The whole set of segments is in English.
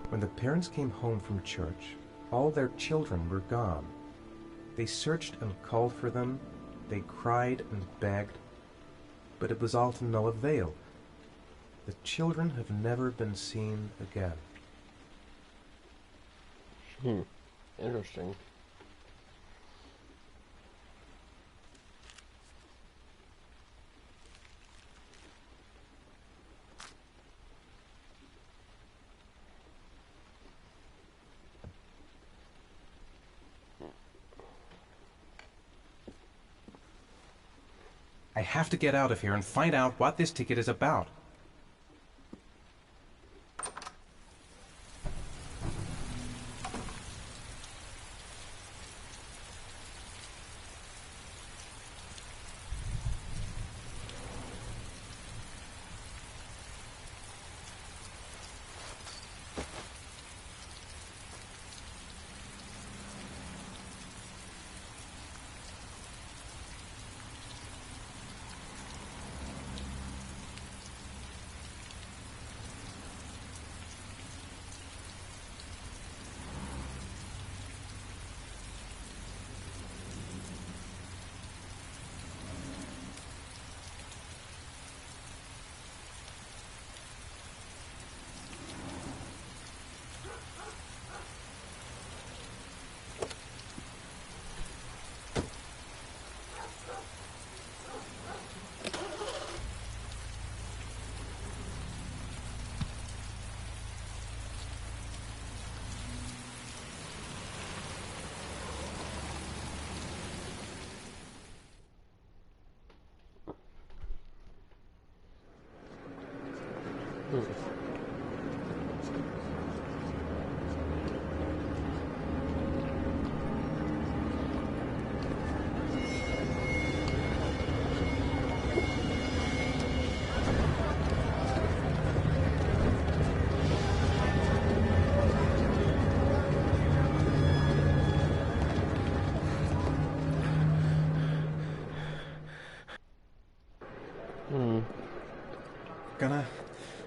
When the parents came home from church, all their children were gone. They searched and called for them, they cried and begged, but it was all to no avail. The children have never been seen again. Interesting. I have to get out of here and find out what this ticket is about.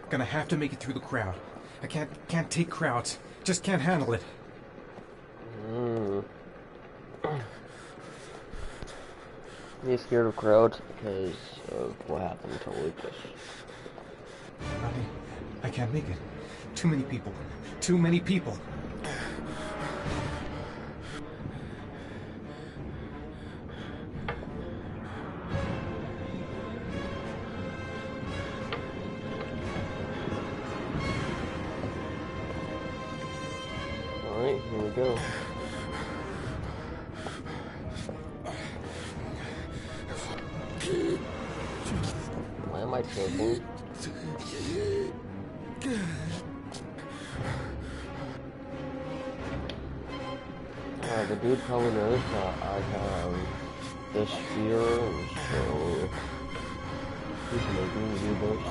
Gonna have to make it through the crowd. I can't take crowds. Just can't handle it. He's scared of crowds because of what happened to Lucas. I can't make it. Too many people. Too many people. Alright, here we go. Why am I choking? The dude probably knows that I have this fear, and so he's making me do this.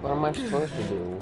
What am I supposed to do?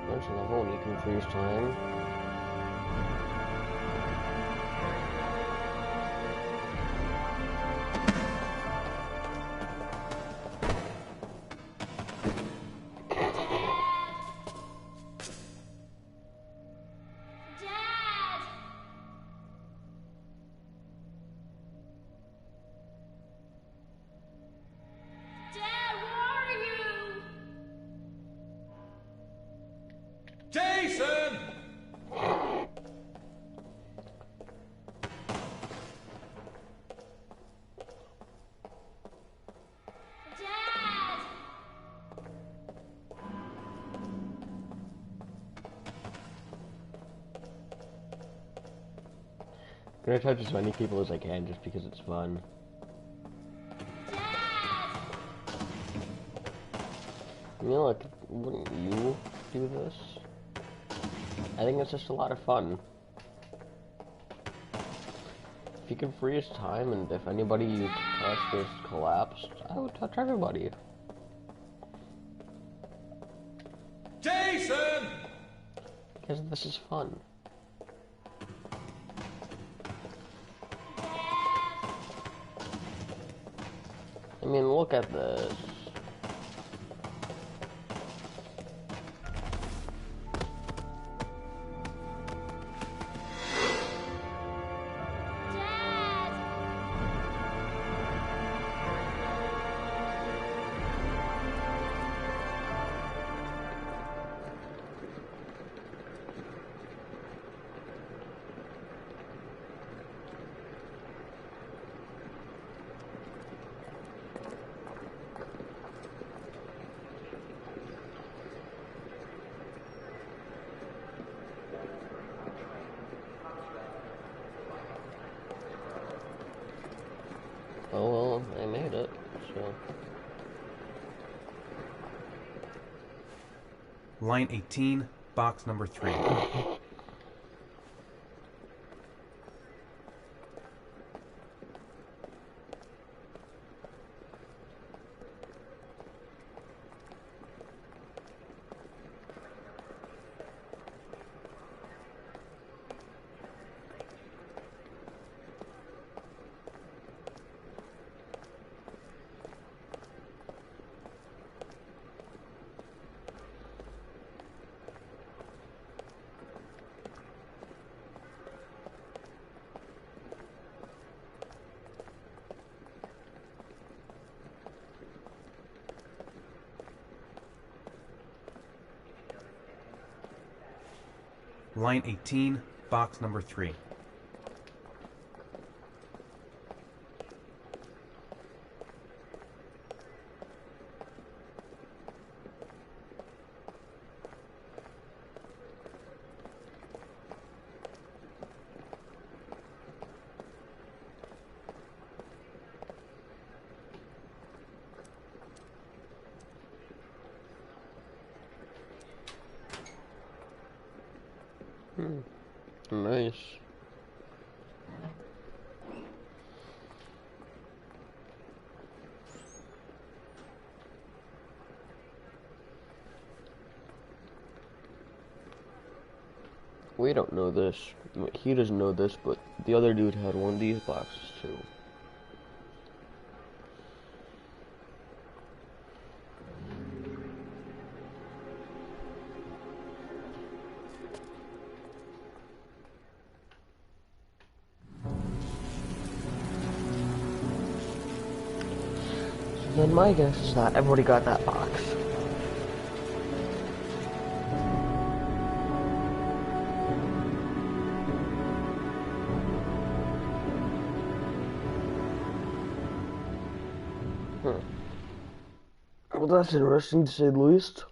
Bunch of level and you can freeze time. Jason! Dad! I'm gonna touch as many people as I can just because it's fun. Dad! You know, like, wouldn't you do this? I think it's just a lot of fun. If you can freeze time and if anybody you touch just collapsed, I would touch everybody. Jason! Because this is fun. I mean, look at this. Oh well, I made it, so... Line 18, box number 3. Line 18, box number 3. Nice. We don't know this. He doesn't know this, but the other dude had one of these boxes too. Then my guess is that everybody got that box. Well, that's interesting to say the least.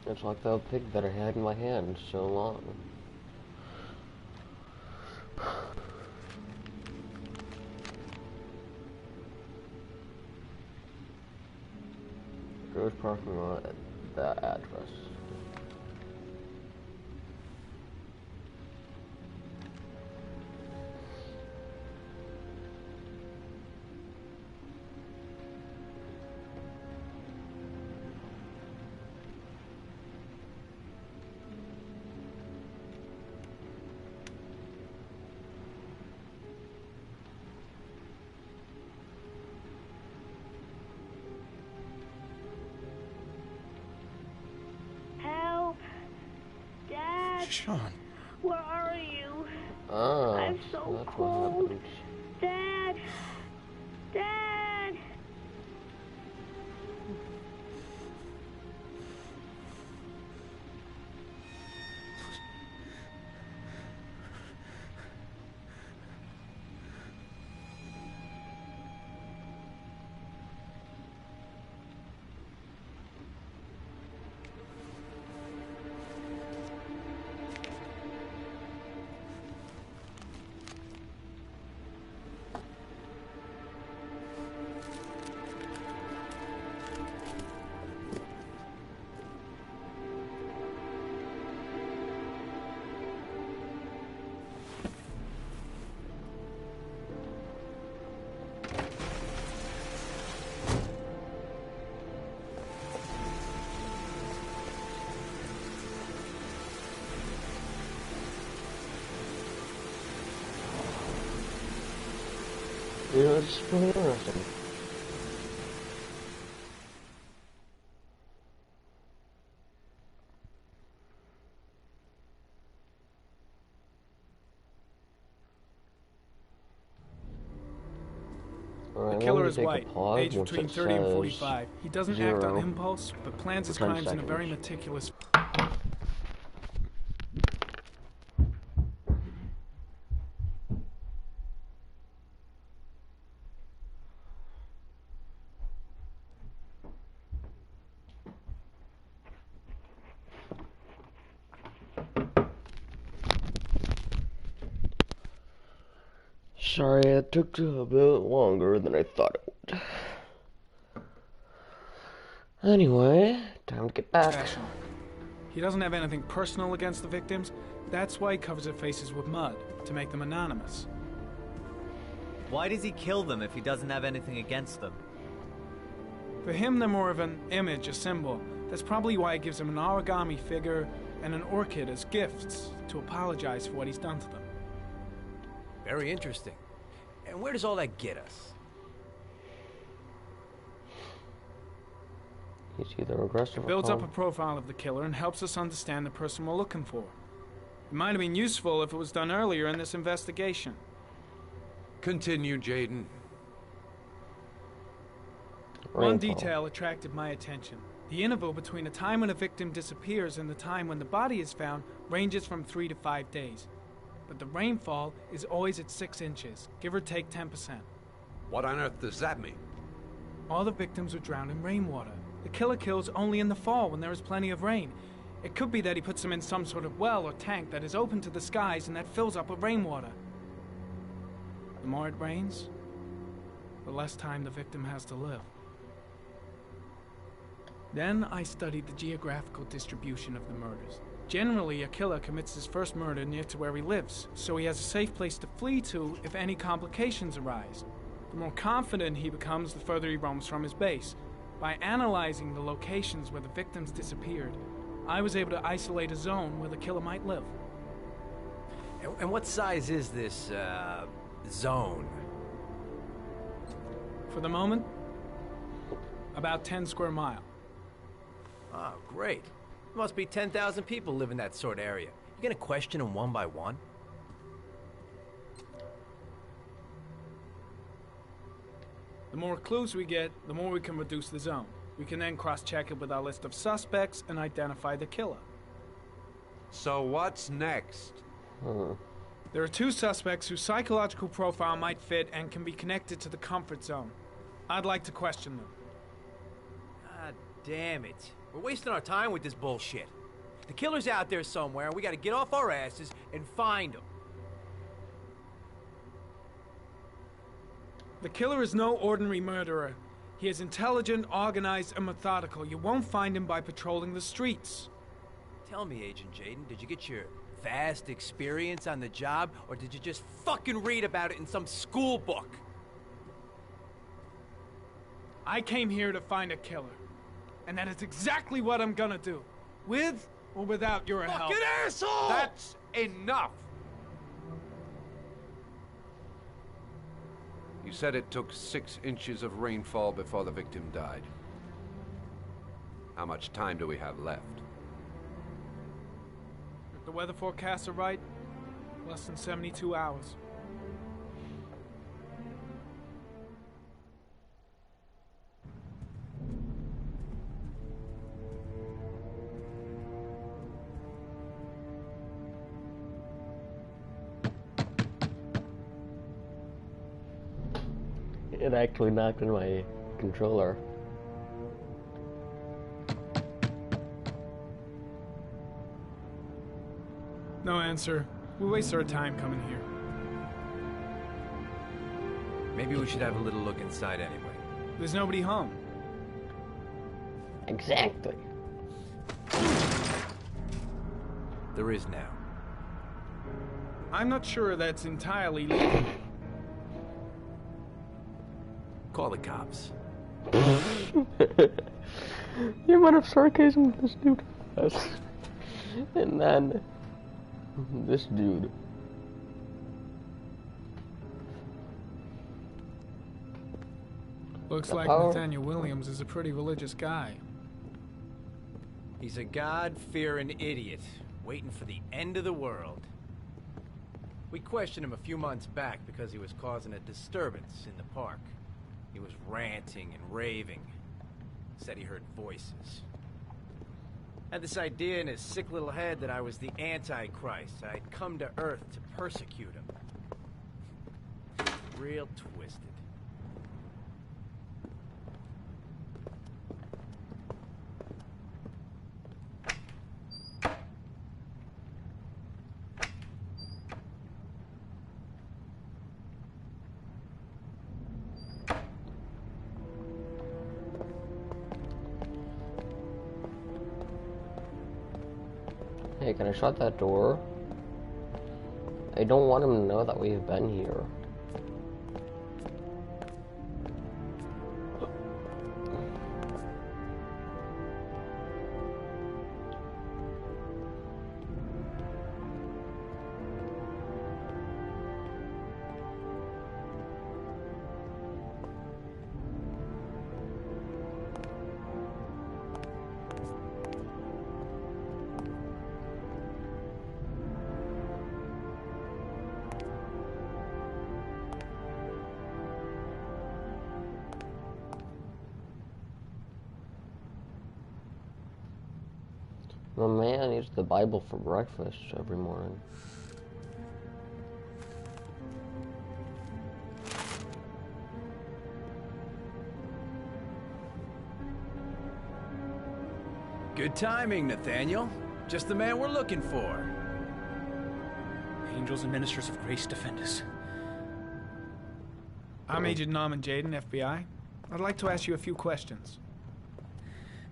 It's like that pig that I had in my hand so long. Garage parking lot at that address. Help! Dad! Sean. Where are you? Ah, I'm so that's cold. what happened. Dad! Dad! You know, it's really interesting. The killer is white, aged between 30 and 45. He doesn't act on impulse, but plans his crimes in a very meticulous... Sorry, it took a bit longer than I thought it would. Anyway, time to get back. Professional. He doesn't have anything personal against the victims. That's why he covers their faces with mud, to make them anonymous. Why does he kill them if he doesn't have anything against them? For him, they're more of an image, a symbol. That's probably why he gives them an origami figure and an orchid as gifts to apologize for what he's done to them. Very interesting. And where does all that get us? He's either aggressive or Builds up a calm. profile of the killer and helps us understand the person we're looking for. It might have been useful if it was done earlier in this investigation. Continue, Jaden. One Rainfall. detail attracted my attention. The interval between the time when a victim disappears and the time when the body is found ranges from 3 to 5 days. But the rainfall is always at 6 inches, give or take 10%. What on earth does that mean? All the victims were drowned in rainwater. The killer kills only in the fall when there is plenty of rain. It could be that he puts them in some sort of well or tank that is open to the skies and that fills up with rainwater. The more it rains, the less time the victim has to live. Then I studied the geographical distribution of the murders. Generally, a killer commits his first murder near to where he lives, so he has a safe place to flee to if any complications arise. The more confident he becomes, the further he roams from his base. By analyzing the locations where the victims disappeared, I was able to isolate a zone where the killer might live. And what size is this, zone? For the moment, about 10 square miles. Oh, great. There must be 10,000 people live in that sort of area. You gonna question them one by one? The more clues we get, the more we can reduce the zone. We can then cross-check it with our list of suspects and identify the killer. So what's next? There are 2 suspects whose psychological profile might fit and can be connected to the comfort zone. I'd like to question them. God damn it. We're wasting our time with this bullshit. The killer's out there somewhere, and we gotta get off our asses and find him. The killer is no ordinary murderer. He is intelligent, organized, and methodical. You won't find him by patrolling the streets. Tell me, Agent Jaden, did you get your vast experience on the job, or did you just fucking read about it in some school book? I came here to find a killer. And that is exactly what I'm gonna do. With or without your help. Fucking asshole! That's enough! You said it took 6 inches of rainfall before the victim died. How much time do we have left? If the weather forecasts are right, less than 72 hours. It actually knocked in my controller. No answer. We waste our time coming here. Maybe we should have a little look inside anyway. There's nobody home. Exactly. There is now. I'm not sure that's entirely legal. Call the cops. The amount of sarcasm this dude has. And then this dude. Looks The like power- Nathaniel Williams is a pretty religious guy. He's a God-fearing idiot, waiting for the end of the world. We questioned him a few months back because he was causing a disturbance in the park. He was ranting and raving. Said he heard voices. Had this idea in his sick little head that I was the Antichrist. I'd come to Earth to persecute him. Real twisted. Hey, can I shut that door? I don't want him to know that we've been here. My man eats the Bible for breakfast every morning. Good timing, Nathaniel. Just the man we're looking for. Angels and ministers of grace defend us. I'm Agent Norman Jaden, FBI. I'd like to ask you a few questions.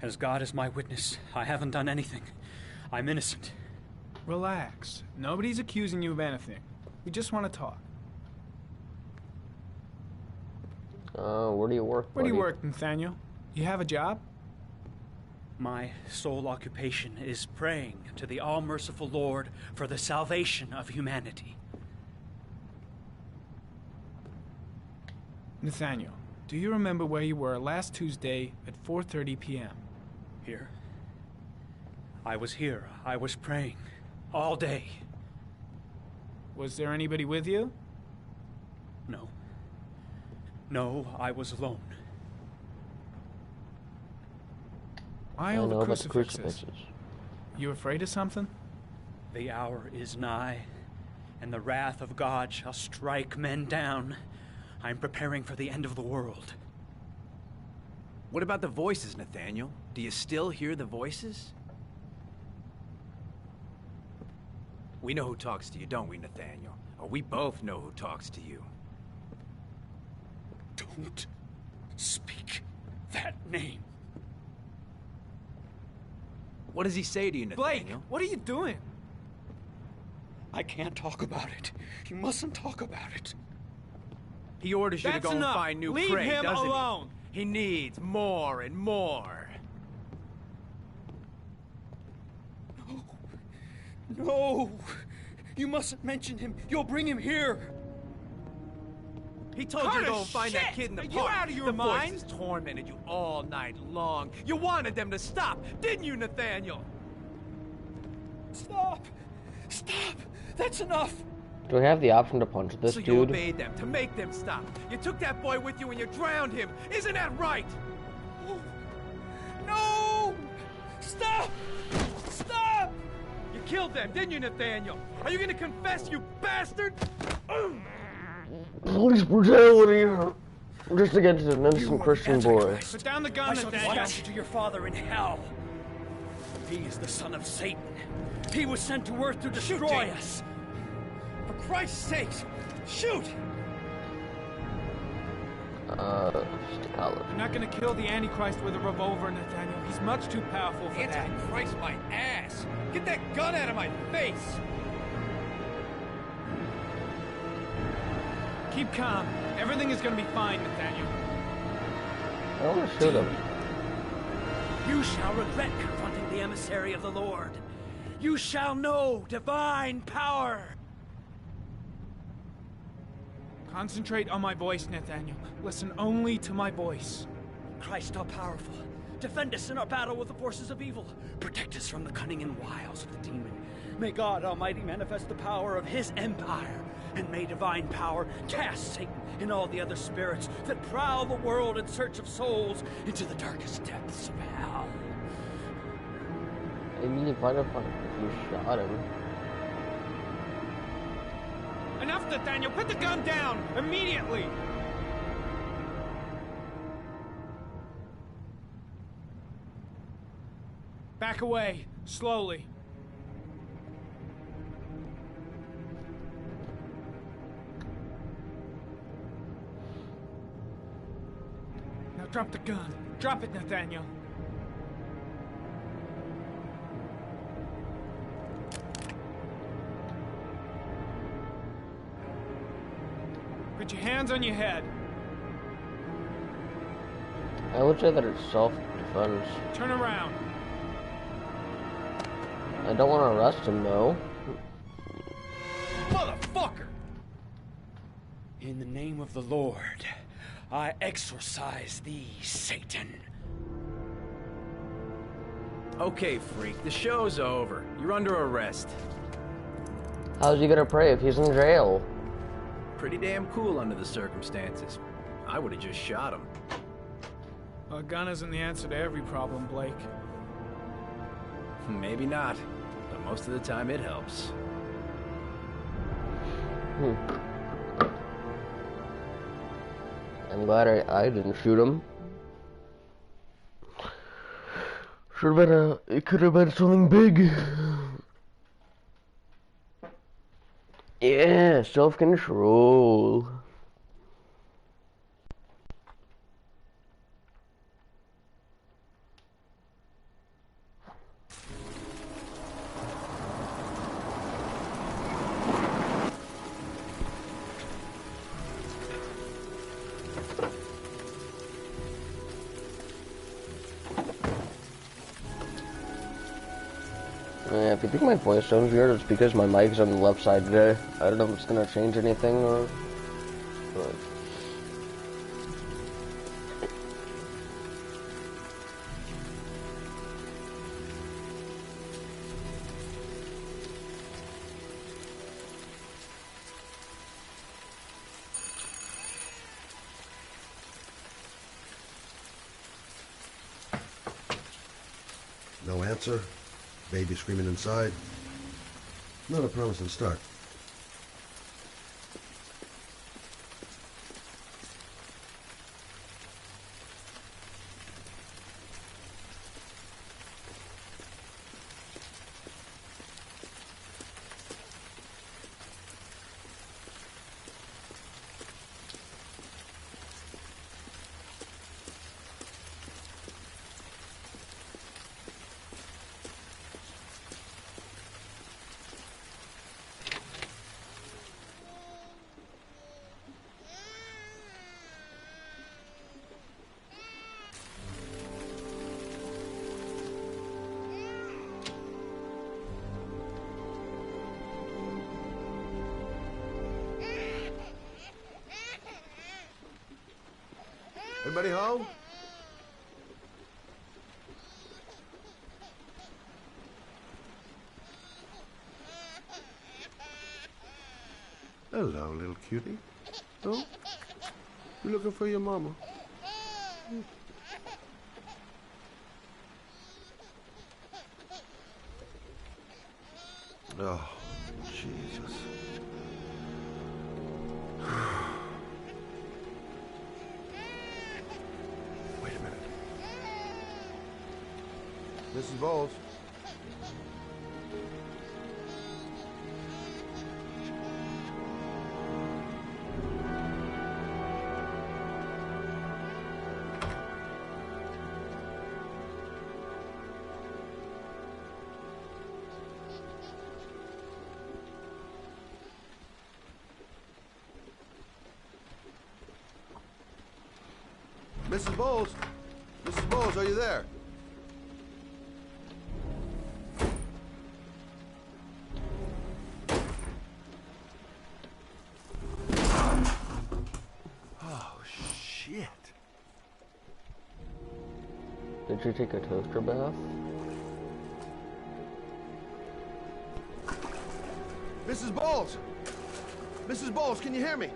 As God is my witness, I haven't done anything. I'm innocent. Relax. Nobody's accusing you of anything. We just want to talk. Where do you work, Where do you buddy? work, Nathaniel? You have a job? My sole occupation is praying to the all-merciful Lord for the salvation of humanity. Nathaniel, do you remember where you were last Tuesday at 4:30 p.m.? Here. I was here. I was praying. All day. Was there anybody with you? No. No, I was alone. Why I all know the about the crucifixes? crucifixes. You afraid of something? The hour is nigh, and the wrath of God shall strike men down. I'm preparing for the end of the world. What about the voices, Nathaniel? Do you still hear the voices? We know who talks to you, don't we, Nathaniel? Or we both know who talks to you. Don't speak that name. What does he say to you, Blake, Nathaniel? what are you doing? I can't talk about it. You mustn't talk about it. He orders you to That's go enough. and find new Leave prey, him doesn't alone. he? He needs more and more. No! You mustn't mention him. You'll bring him here. He told you to go and find that shit! kid in the Are park. you out of your the mind? voices tormented you all night long. You wanted them to stop, didn't you, Nathaniel? Stop! Stop! That's enough! Do we have the option to punch this So you dude? obeyed them to make them stop. You took that boy with you and you drowned him. Isn't that right? No! Stop! Stop! You killed them, didn't you, Nathaniel? Are you gonna confess, you bastard? Police brutality! Just against an innocent Christian boy. Put down the I gun, shall Nathaniel. dispatch you to your father in hell. He is the son of Satan. He was sent to earth to destroy James. us. For Christ's sakes, shoot! Stick out. You're not gonna kill the Antichrist with a revolver, Nathaniel. He's much too powerful for that. Antichrist my ass! Get that gun out of my face! Keep calm. Everything is gonna be fine, Nathaniel. I don't want to shoot him. You shall regret confronting the emissary of the Lord. You shall know divine power. Concentrate on my voice, Nathaniel. Listen only to my voice. Christ all powerful, defend us in our battle with the forces of evil. Protect us from the cunning and wiles of the demon. May God Almighty manifest the power of his empire, and may divine power cast Satan and all the other spirits that prowl the world in search of souls into the darkest depths of hell. I mean, if you shot him. Enough, Nathaniel! Put the gun down! Immediately! Back away. Slowly. Now drop the gun. Drop it, Nathaniel. Put your hands on your head. I would say that it's self-defense. Turn around. I don't want to arrest him, though. Motherfucker! In the name of the Lord, I exorcise thee, Satan. Okay, freak, the show's over. You're under arrest. How's he gonna pray if he's in jail? Pretty damn cool under the circumstances. I would have just shot him. A gun isn't the answer to every problem, Blake. Maybe not, but most of the time it helps. I'm glad I didn't shoot him. Should have been it could have been something big. Yeah, self-control. Yeah, if you think my voice sounds weird, it's because my mic's on the left side today. I don't know if it's gonna change anything or... But... No answer. Baby screaming inside. Not a promising start. Everybody home? Hello, little cutie. Oh, you looking for your mama? Oh, Jesus. Wait a minute. Mrs. Bowles. Mrs. Bowles? Mrs. Bowles, are you there? Oh, shit. Did you take a toaster bath? Mrs. Bowles! Mrs. Bowles, can you hear me?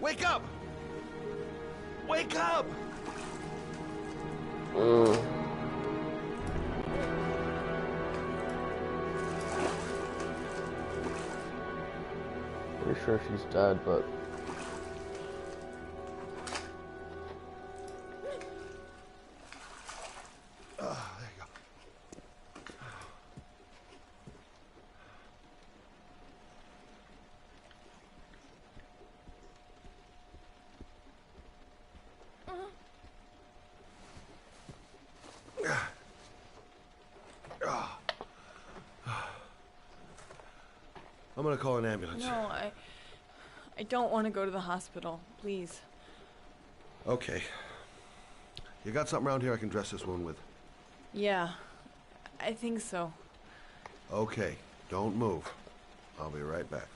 Wake up! Wake up! Pretty sure she's dead, but... There you go. I'm gonna call an ambulance. No, I don't want to go to the hospital. Please. Okay. You got something around here I can dress this wound with? Yeah, I think so. Okay, don't move. I'll be right back.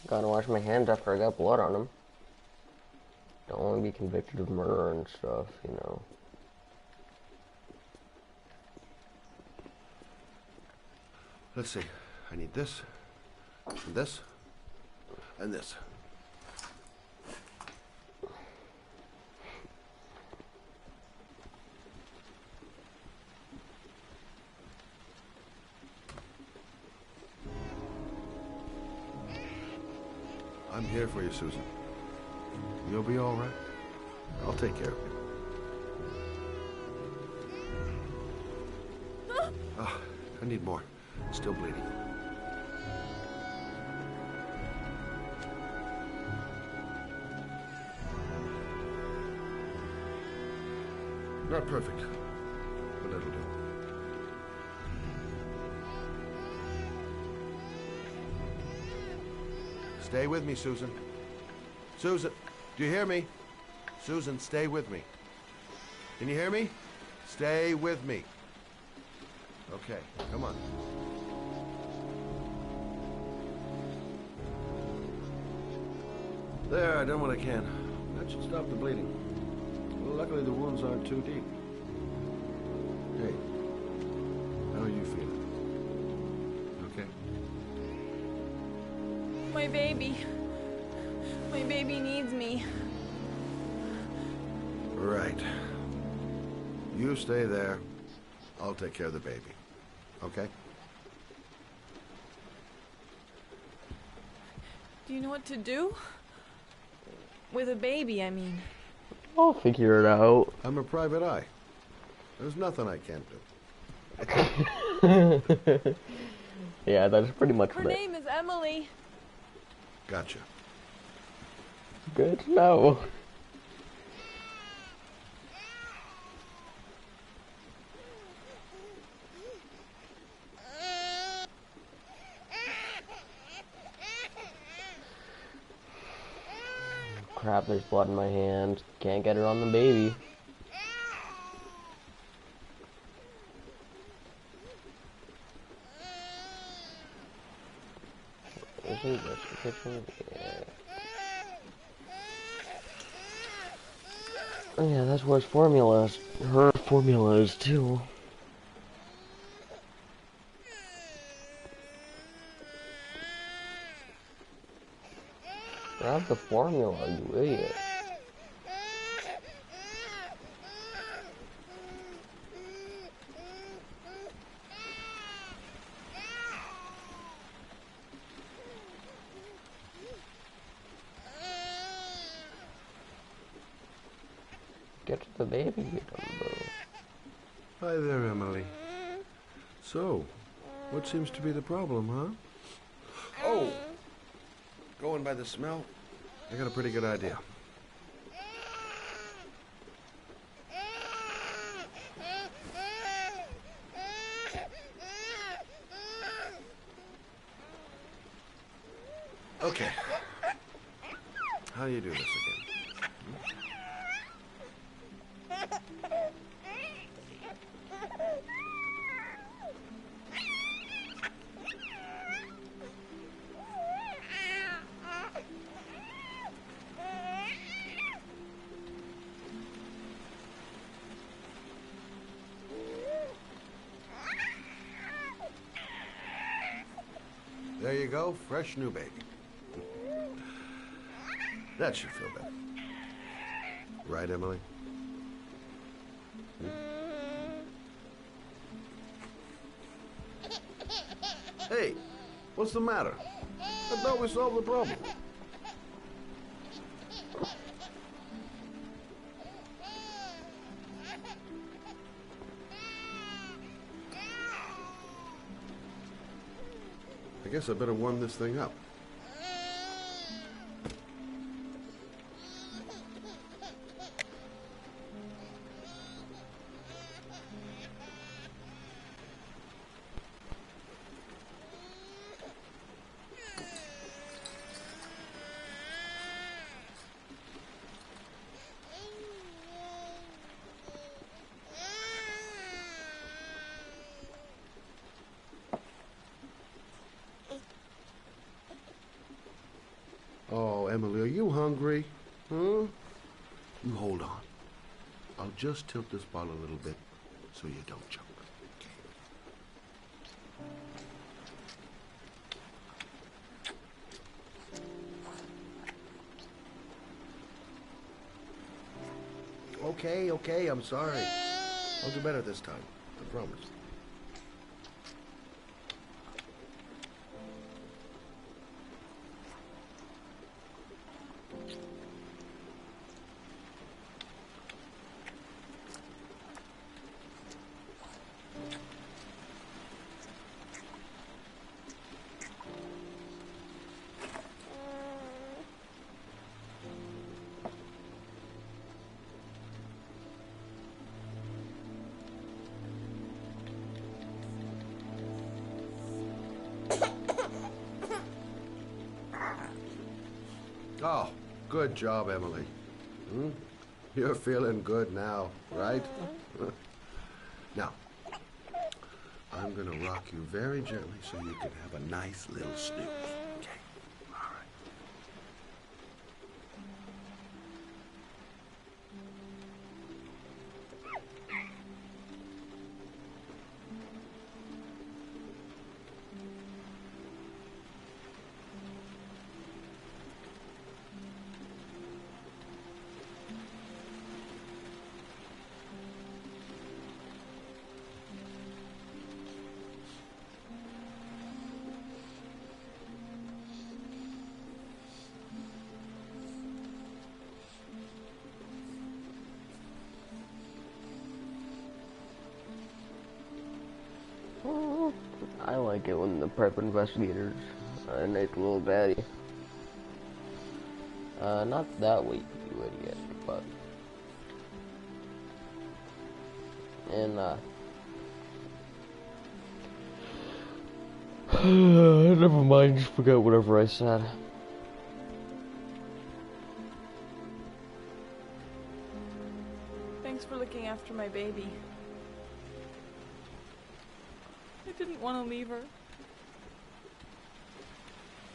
Gotta wash my hands after I got blood on them. Don't want to be convicted of murder and stuff, you know. Let's see. I need this, and this, and this. I'm here for you, Susan. You'll be all right. I'll take care of you. Ah, I need more. Still bleeding. Not perfect, but it'll do. Stay with me, Susan. Susan, do you hear me? Susan, stay with me. Can you hear me? Stay with me. Okay, come on. There, I done what I can. That should stop the bleeding. Well, luckily the wounds aren't too deep. Hey, how are you feeling? Okay? My baby. My baby needs me. Right. You stay there. I'll take care of the baby. Okay? Do you know what to do? With a baby, I mean. I'll figure it out. I'm a private eye. There's nothing I can't do. Yeah, that's pretty much Her it. name is Emily. Gotcha. Good to know. Crap, there's blood in my hand. Can't get it on the baby. Isn't this the kitchen? Yeah. Yeah, that's where his formula is. Her formula is too. Grab the formula, you idiot. Get to the baby, you dumbo. Hi there, Emily. So, what seems to be the problem, huh? Oh! Going by the smell, I got a pretty good idea. Okay. How do you do this again? There you go, fresh new baby. That should feel better. Right, Emily? Hey, what's the matter? I thought we solved the problem. I guess I better warm this thing up. Oh, Emily, are you hungry? Huh? You hold on. I'll just tilt this bottle a little bit so you don't choke. Okay, I'm sorry. I'll do better this time. I promise. Oh, good job, Emily. Hmm? You're feeling good now, right? Now, I'm gonna rock you very gently so you can have a nice little snooze. Okay? All right. I like it when the prep investigators are a nice little baddie. Not that way, you idiot, but... And, never mind, just forget whatever I said. Thanks for looking after my baby. I didn't want to leave her.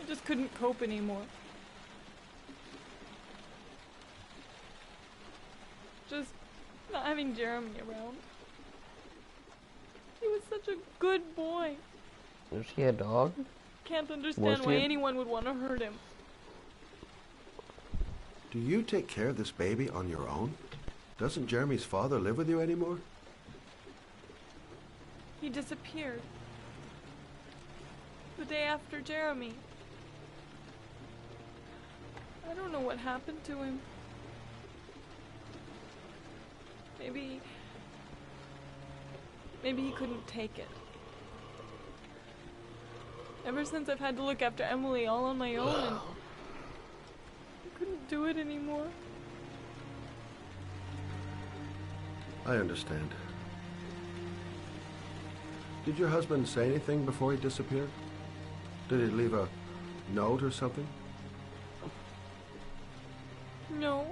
I just couldn't cope anymore. Just not having Jeremy around. He was such a good boy. Is he a dog? Can't understand why anyone would want to hurt him. Do you take care of this baby on your own? Doesn't Jeremy's father live with you anymore? He disappeared. The day after Jeremy. I don't know what happened to him. Maybe he couldn't take it. Ever since I've had to look after Emily all on my own, and I couldn't do it anymore. I understand. Did your husband say anything before he disappeared? Did he leave a note or something? No.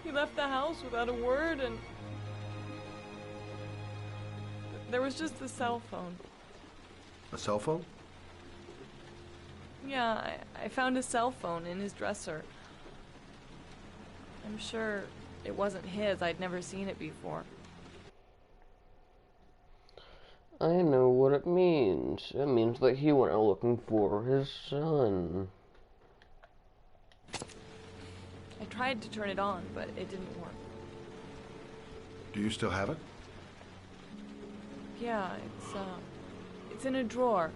He left the house without a word, and there was just the cell phone. A cell phone? Yeah, I found a cell phone in his dresser. I'm sure it wasn't his. I'd never seen it before. I know what it means. It means that he went out looking for his son. I tried to turn it on, but it didn't work. Do you still have it? Yeah, it's in a drawer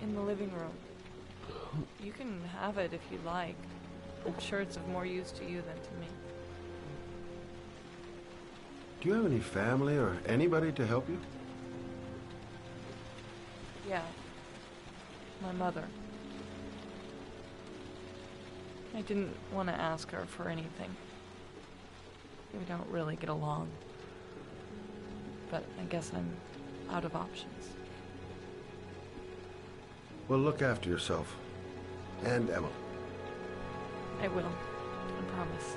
in the living room. You can have it if you like. I'm sure it's of more use to you than to me. Do you have any family or anybody to help you? Yeah. My mother. I didn't want to ask her for anything. We don't really get along. But I guess I'm out of options. Well, look after yourself. And Emma. I will. I promise.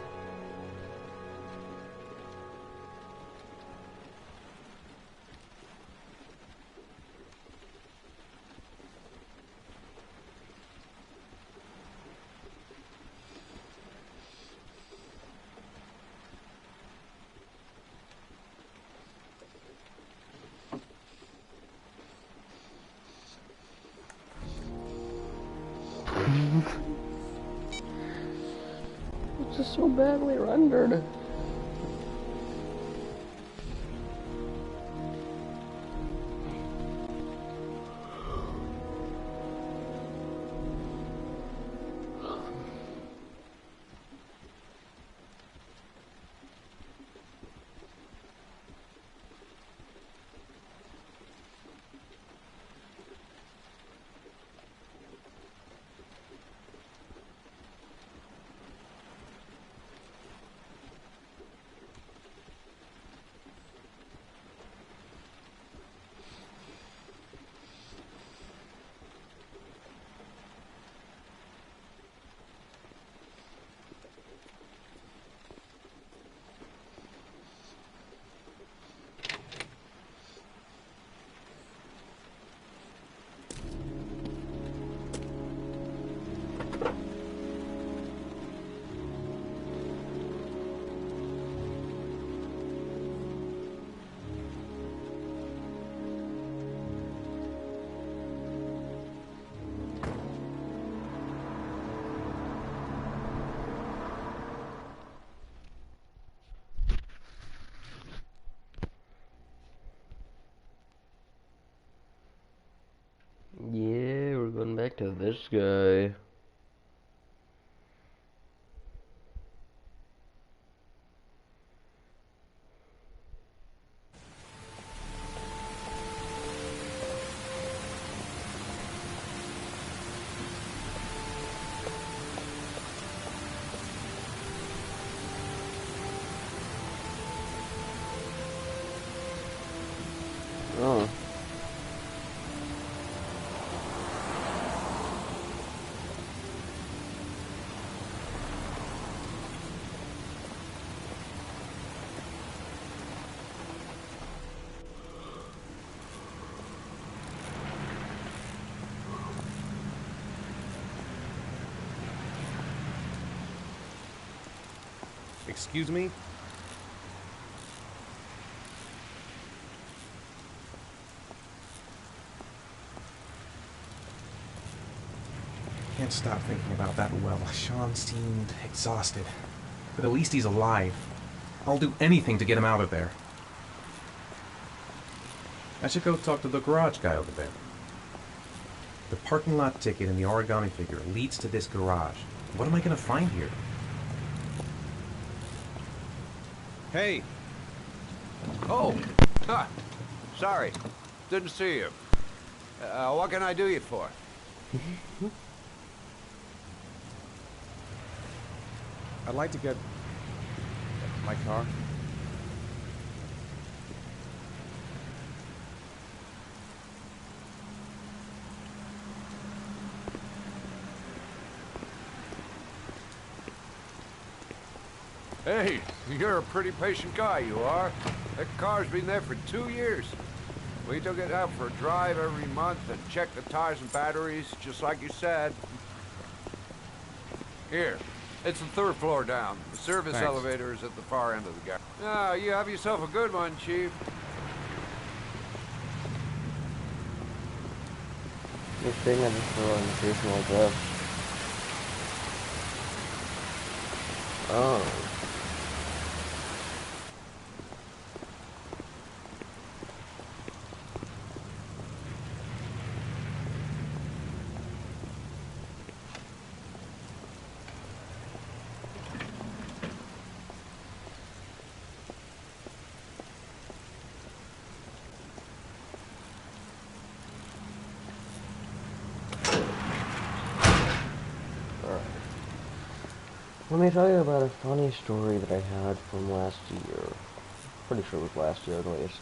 It's just so badly rendered. to this guy. Oh. Excuse me? Can't stop thinking about that well. Sean seemed exhausted. But at least he's alive. I'll do anything to get him out of there. I should go talk to the garage guy over there. The parking lot ticket and the origami figure leads to this garage. What am I going to find here? Hey! Oh! Huh. Sorry. Didn't see you. What can I do you for? I'd like to get my car. Hey, you're a pretty patient guy, you are. That car's been there for 2 years. We took it out for a drive every month and checked the tires and batteries, just like you said. Here, it's the 3rd floor down. The service Thanks. elevator is at the far end of the garage. Ah, you have yourself a good one, Chief. Good thing I just threw on the station like this. Oh. Let me tell you about a funny story that I had from last year. Pretty sure it was last year at least.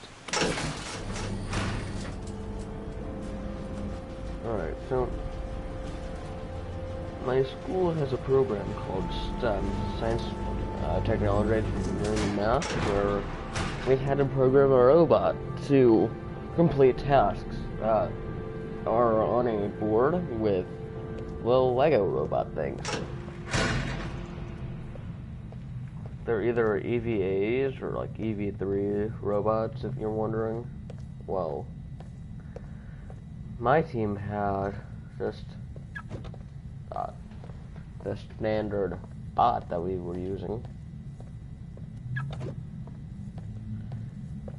Alright, so my school has a program called STEM, Science, Technology, Engineering, and Math, where we had to program a robot to complete tasks that are on a board with little Lego robot things. They're either EVAs or like EV3 robots, if you're wondering. Well, my team had just the standard bot that we were using.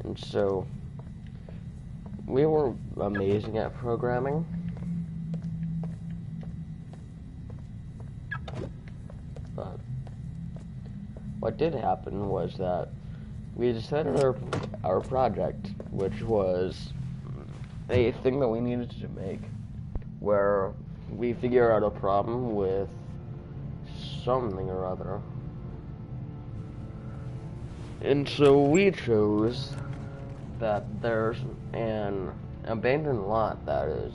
And so, we weren't amazing at programming. But what did happen was that we decided our project, which was a thing that we needed to make, where we figure out a problem with something or other. And so we chose that there's an abandoned lot that is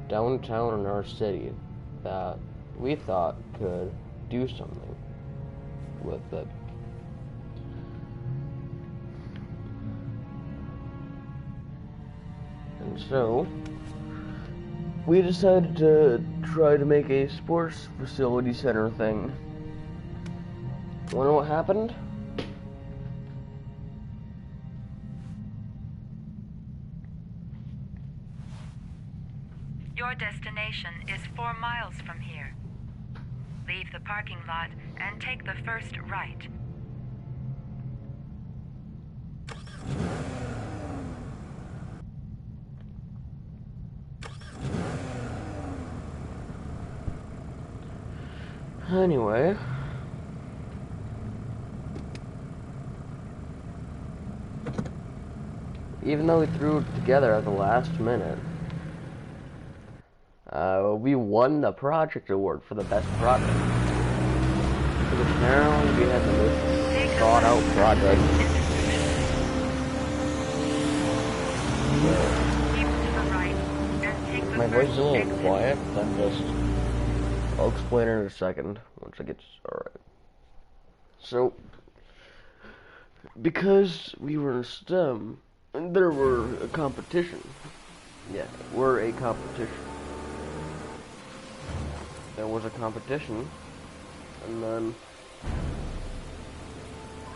downtown in our city that we thought could do something with it. And so we decided to try to make a sports facility center thing. Wanna know what happened? Your destination is 4 miles from here. Leave the parking lot and take the first right. Anyway. Even though we threw it together at the last minute, we won the project award for the best project. Because apparently we had the most thought out project. My voice is a little quiet, I'll explain it in a second, once I get, alright. So, because we were in STEM, and there were a competition. Yeah, we're a competition. There was a competition, and then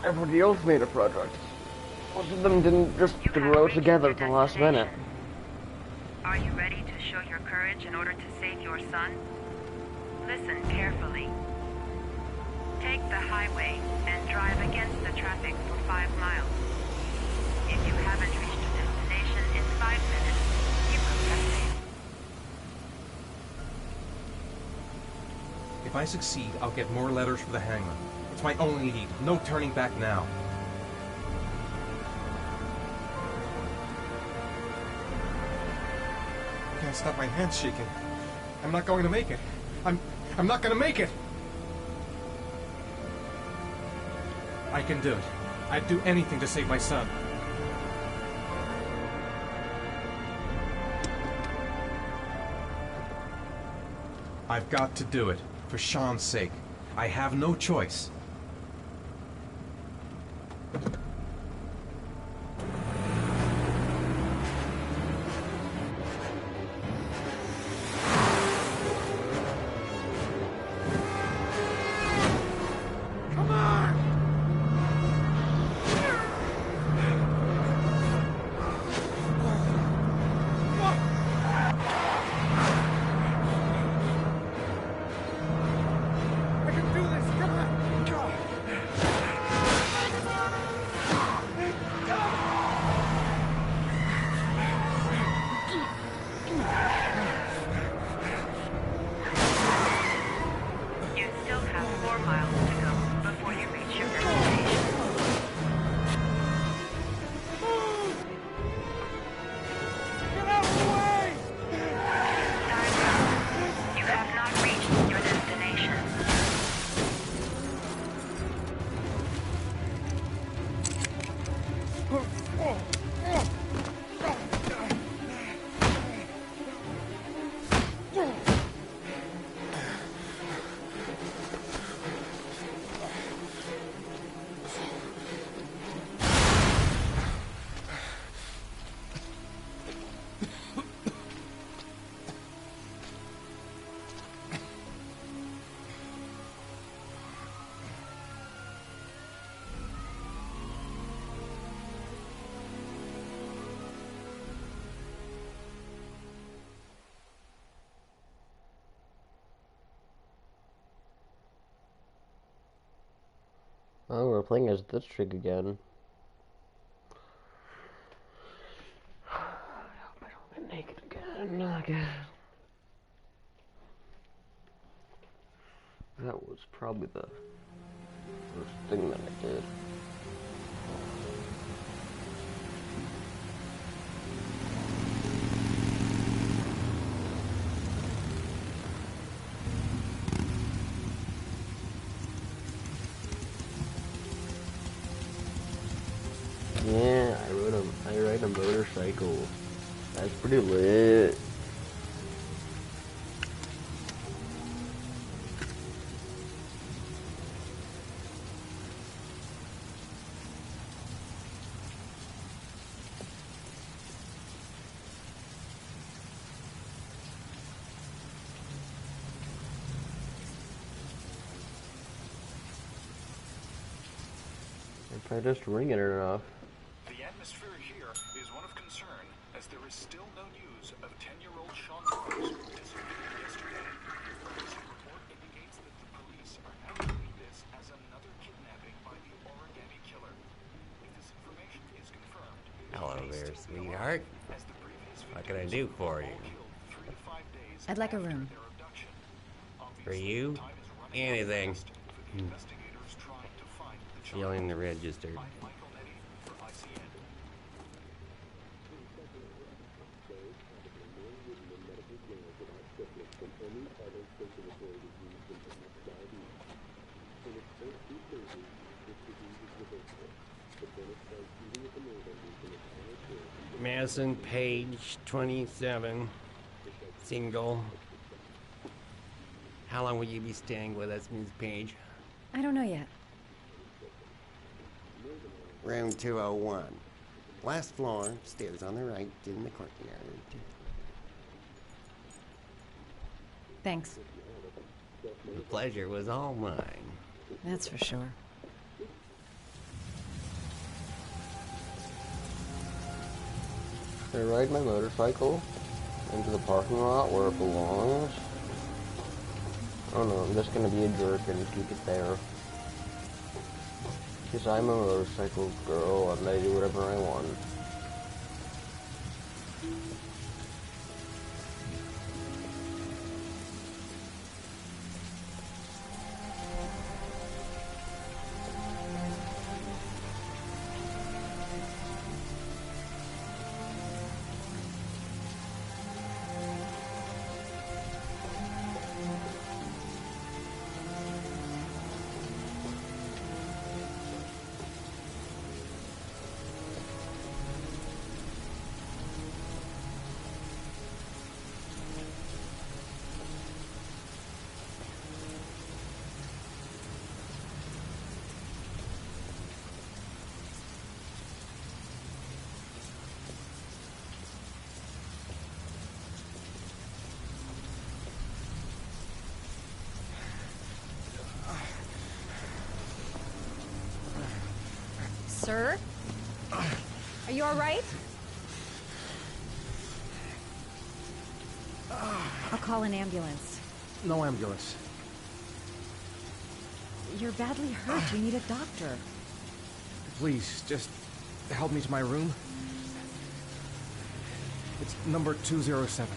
everybody else made a project. Most of them didn't just throw it together at the last minute. Are you ready to show your courage in order to save your son? Listen carefully. Take the highway and drive against the traffic for 5 miles. If you haven't reached a destination in 5 minutes, you will have failed. If I succeed, I'll get more letters for the hangman. It's my only lead. No turning back now. I can't stop my hands shaking. I'm not going to make it. I'm not going to make it. I can do it. I'd do anything to save my son. I've got to do it. For Sean's sake. I have no choice. Oh, we're playing as this chick again. I hope I don't get naked again. That was probably the first thing that I did. Yeah, I ride a motorcycle. That's pretty lit. If I just ring it enough. The atmosphere here is one of concern, as there is still no news of 10-year-old Sean Mars, who disappeared yesterday. A recent report indicates that the police are now viewing this as another kidnapping by the origami killer. If this information is confirmed, hello there, sweetheart. What can I do for you? I'd like a room. For you? anything. Feeling the register. Madison, page 27, single. How long will you be staying with us, Ms. Page? I don't know yet. Room 201. Last floor, stairs on the right in the courtyard. Thanks. The pleasure was all mine. That's for sure. I ride my motorcycle into the parking lot where it belongs. Oh no, I'm just gonna be a jerk and keep it there. Because I'm a motorcycle girl and I do whatever I want. Sir? Are you all right? I'll call an ambulance. No ambulance. You're badly hurt. You need a doctor. Please, just help me to my room. It's number 207.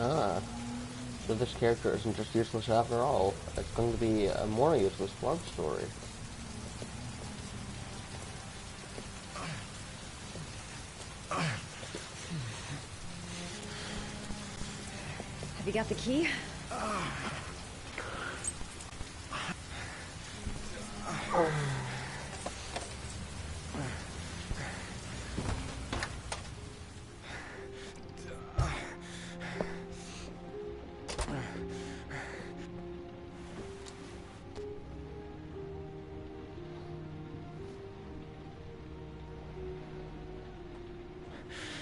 Ah, so this character isn't just useless after all. It's going to be a more useless love story. Have you got the key?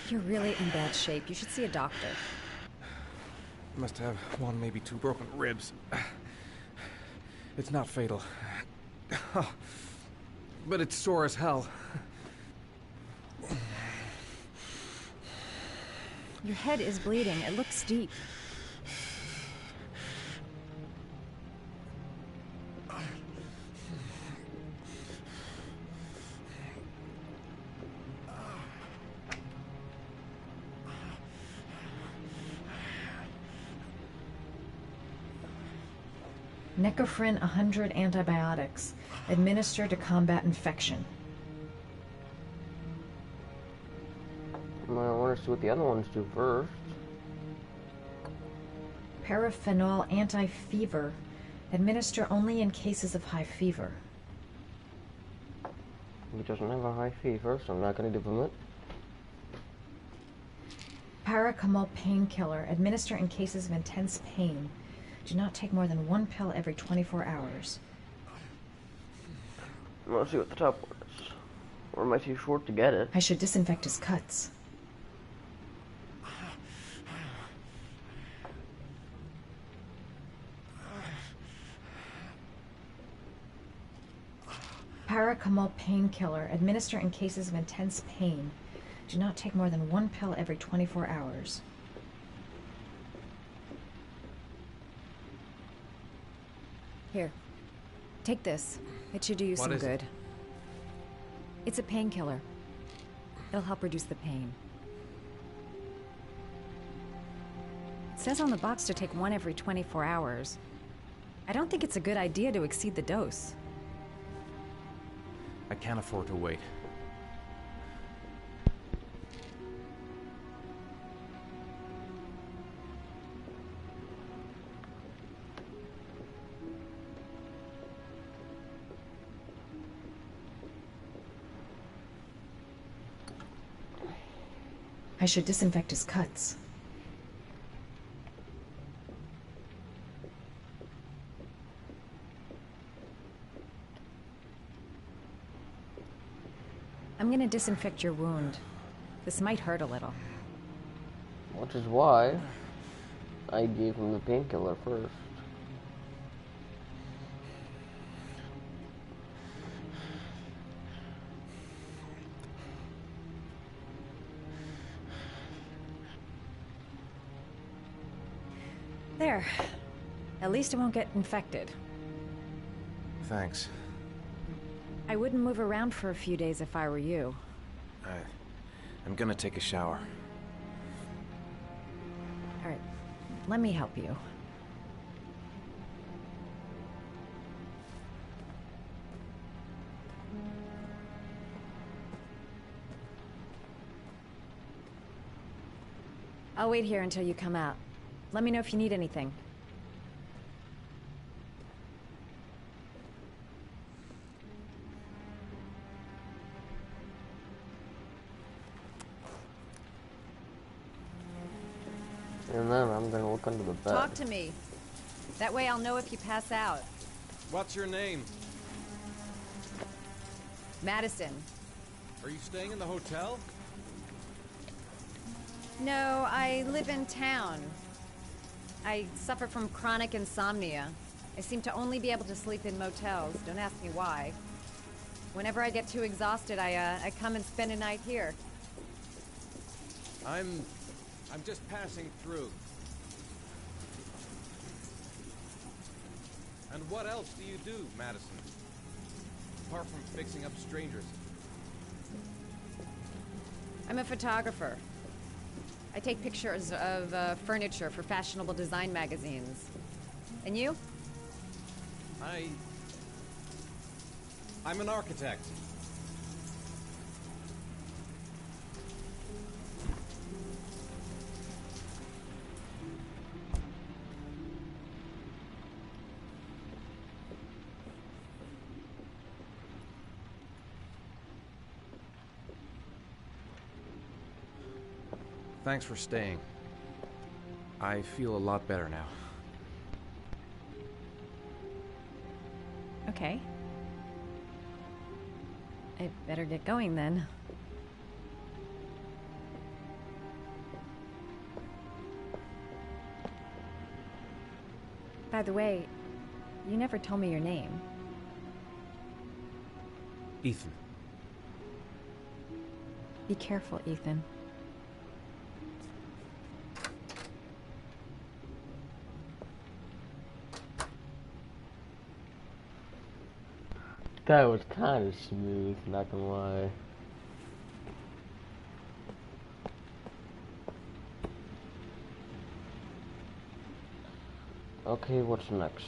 You're really in bad shape. You should see a doctor. Must have one, maybe two broken ribs. It's not fatal. But it's sore as hell. Your head is bleeding. It looks deep. Necophren 100 antibiotics, administered to combat infection. Well, I want to see what the other ones do first. Paraphenol anti-fever, administer only in cases of high fever. He doesn't have a high fever, so I'm not going to give him it. Paracetamol painkiller, administer in cases of intense pain. Do not take more than one pill every 24 hours. Let's see what the top one is. Or am I too short to get it? I should disinfect his cuts. Paracetamol painkiller, administer in cases of intense pain. Do not take more than one pill every 24 hours. Here, take this. It should do you some good. It's a painkiller. It'll help reduce the pain. It says on the box to take one every 24 hours. I don't think it's a good idea to exceed the dose. I can't afford to wait. I should disinfect his cuts. I'm gonna disinfect your wound. This might hurt a little. Which is why I gave him the painkiller first. There. At least it won't get infected. Thanks. I wouldn't move around for a few days if I were you. I'm gonna take a shower. All right, let me help you. I'll wait here until you come out. Let me know if you need anything. And then I'm gonna look under the bed. Talk to me. That way I'll know if you pass out. What's your name? Madison. Are you staying in the hotel? No, I live in town. I suffer from chronic insomnia. I seem to only be able to sleep in motels. Don't ask me why. Whenever I get too exhausted, I come and spend a night here. I'm just passing through. And what else do you do, Madison? Apart from fixing up strangers. I'm a photographer. I take pictures of furniture for fashionable design magazines. And you? I'm an architect. Thanks for staying. I feel a lot better now. Okay. I better get going then. By the way, you never told me your name. Ethan. Be careful, Ethan. That was kind of smooth, not gonna lie. Okay, what's next?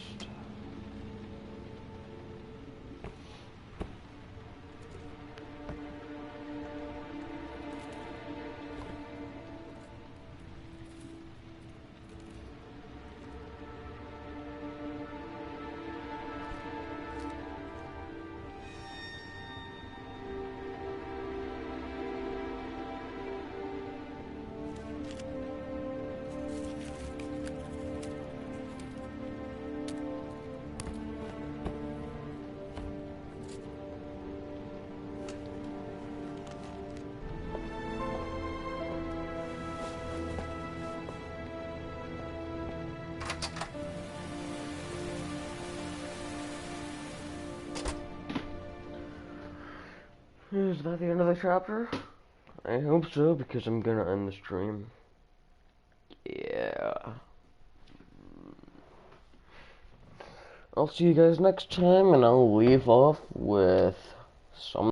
Is that the end of the chapter? I hope so, because I'm gonna end the stream. Yeah. I'll see you guys next time, and I'll leave off with some